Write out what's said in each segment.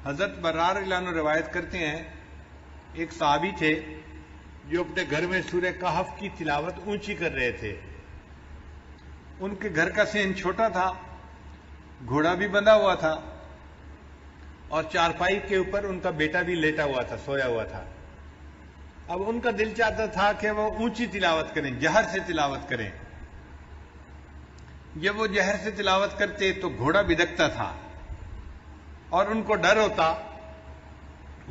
حضرت برار رضی اللہ عنہ روایت کرتے ہیں ایک صحابی تھے جو اپنے گھر میں سورہ کہف کی تلاوت اونچی کر رہے تھے. ان کے گھر کا صحن چھوٹا تھا, گھوڑا بھی بندھا ہوا تھا اور چارپائی کے اوپر ان کا بیٹا بھی لیٹا ہوا تھا, سویا ہوا تھا. اب ان کا دل چاہتا تھا کہ وہ اونچی تلاوت کریں, جہر سے تلاوت کریں. جب وہ جہر سے تلاوت کرتے تو گھوڑا بدکتا تھا اور ان کو ڈر ہوتا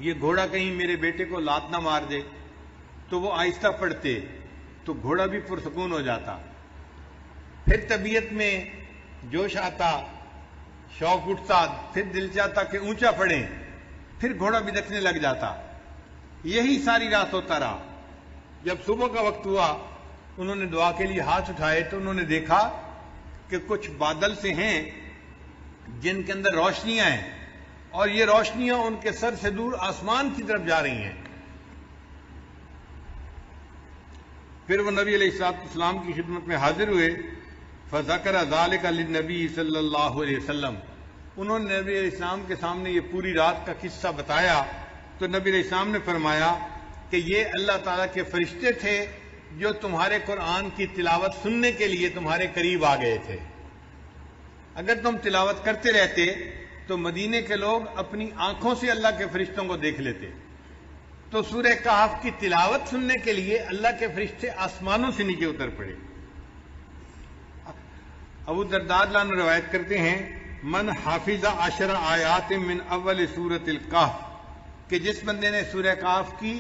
یہ گھوڑا کہیں میرے بیٹے کو لات نہ مار دے. تو وہ آہستہ پڑھتے تو گھوڑا بھی پرسکون ہو جاتا. پھر طبیعت میں جوش آتا, شوق اٹھتا, پھر دل چاہتا کہ اونچا پڑھیں, پھر گھوڑا بدکنے لگ جاتا. یہی ساری رات ہوتا رہا. جب صبح کا وقت ہوا انہوں نے دعا کے لیے ہاتھ اٹھائے تو انہوں نے دیکھا کہ کچھ بادل سے ہیں جن کے اندر روشنیاں ہیں اور یہ روشنیاں ان کے سر سے دور آسمان کی طرف جا رہی ہیں. پھر وہ نبی علیہ السلام کی خدمت میں حاضر ہوئے. فذکر ذالک للنبی صلی اللہ علیہ وسلم. انہوں نے نبی علیہ السلام کے سامنے یہ پوری رات کا قصہ بتایا تو نبی علیہ السلام نے فرمایا کہ یہ اللہ تعالیٰ کے فرشتے تھے جو تمہارے قرآن کی تلاوت سننے کے لیے تمہارے قریب آ گئے تھے. اگر تم تلاوت کرتے رہتے تو مدینے کے لوگ اپنی آنکھوں سے اللہ کے فرشتوں کو دیکھ لیتے. تو سورہ کہف کی تلاوت سننے کے لیے اللہ کے فرشتے آسمانوں سے نیچے اتر پڑے. ابو الدرداء رضی اللہ عنہ روایت کرتے ہیں من حافظ 10 آیات من اول سورۃ الکہف, کہ جس بندے نے سورہ کہف کی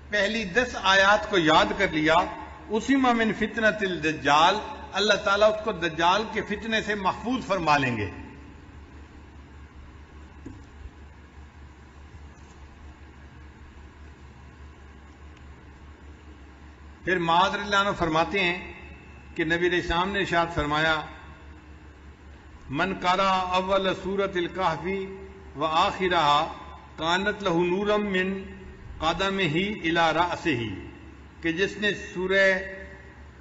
پہلی 10 آیات کو یاد کر لیا, اسی من فتنۃ الدجال, اللہ تعالیٰ اس کو دجال کے فتنے سے محفوظ فرما لیں گے. پھر معاذ رضی اللہ عنہ فرماتے ہیں کہ نبی علیہ السلام نے ارشاد فرمایا من قرأ اول سورۃ الکہف وآخرها کانت لہ نورا من قدمہ الی رأسہ, کہ جس نے سورہ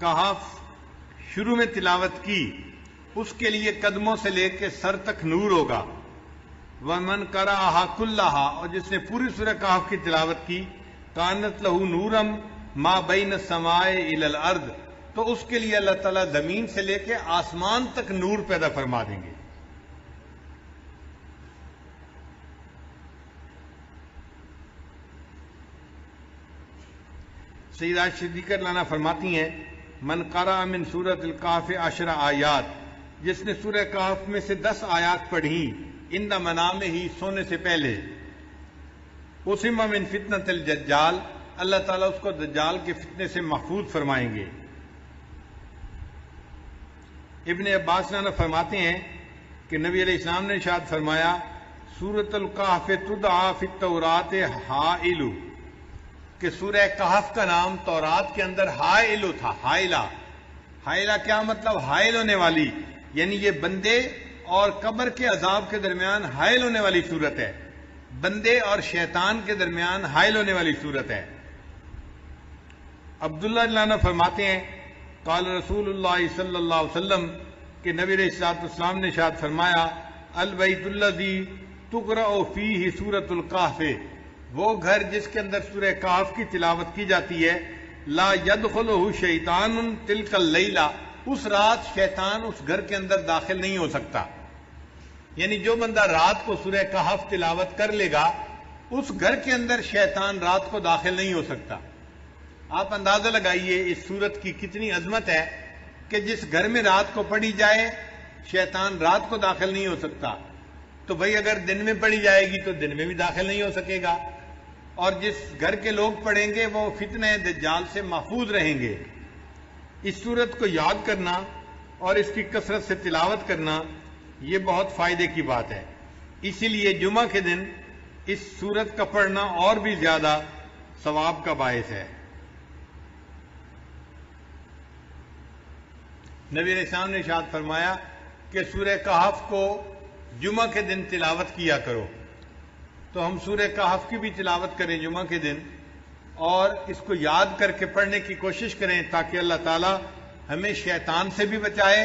کہف شروع میں تلاوت کی اس کے لیے قدموں سے لے کے سر تک نور ہوگا. ومن قرأها کلھا, اور جس نے پوری سورہ کہف کی تلاوت کی کانت لہ نورا ما بین السماء الی الارض, تو اس کے لیے اللہ تعالیٰ زمین سے لے کے آسمان تک نور پیدا فرما دیں گے. سیدہ صدیقہ رضی اللہ عنہا فرماتی ہیں من قرأ من سورۃ الکہف 10 آیات, جس نے سورہ کہف میں سے 10 آیات پڑھی عند منامہ, سونے سے پہلے, اسم من فتنۃ الدجال, اللہ تعالیٰ اس کو دجال کے فتنے سے محفوظ فرمائیں گے. ابن عباس رضی اللہ عنہ فرماتے ہیں کہ نبی علیہ السلام نے ارشاد فرمایا سورۃ الکہف تدعی فی التوراۃ حائل, کہ سورہ کہف کا نام تورات کے اندر حائل تھا. حائلہ کیا مطلب؟ حائل ہونے والی, یعنی یہ بندے اور قبر کے عذاب کے درمیان حائل ہونے والی صورت ہے, بندے اور شیطان کے درمیان حائل ہونے والی صورت ہے. عبداللہ رضی اللہ عنہ فرماتے ہیں قال رسول اللہ صلی اللہ علیہ وسلم, کہ نبی علیہ السلام نے ارشاد فرمایا البیت الذی تقرأ فیہ سورۃ الکہف, وہ گھر جس کے اندر سورہ کہف کی تلاوت کی جاتی ہے, لا یدخلہ شیطان تلک اللیلہ, اس رات شیطان اس گھر کے اندر داخل نہیں ہو سکتا. یعنی جو بندہ رات کو سورہ کہف تلاوت کر لے گا اس گھر کے اندر شیطان رات کو داخل نہیں ہو سکتا. آپ اندازہ لگائیے اس سورت کی کتنی عظمت ہے کہ جس گھر میں رات کو پڑھی جائے شیطان رات کو داخل نہیں ہو سکتا, تو بھئی اگر دن میں پڑھی جائے گی تو دن میں بھی داخل نہیں ہو سکے گا, اور جس گھر کے لوگ پڑھیں گے وہ فتنہ دجال سے محفوظ رہیں گے. اس سورت کو یاد کرنا اور اس کی کثرت سے تلاوت کرنا یہ بہت فائدے کی بات ہے. اسی لیے جمعہ کے دن اس سورت کا پڑھنا اور بھی زیادہ ثواب کا باعث ہے. نبی علیہ السلام نے ارشاد فرمایا کہ سورہ کہف کو جمعہ کے دن تلاوت کیا کرو. تو ہم سورہ کہف کی بھی تلاوت کریں جمعہ کے دن اور اس کو یاد کر کے پڑھنے کی کوشش کریں تاکہ اللہ تعالیٰ ہمیں شیطان سے بھی بچائے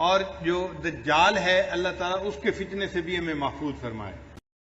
اور جو دجال ہے اللہ تعالیٰ اس کے فتنے سے بھی ہمیں محفوظ فرمائے.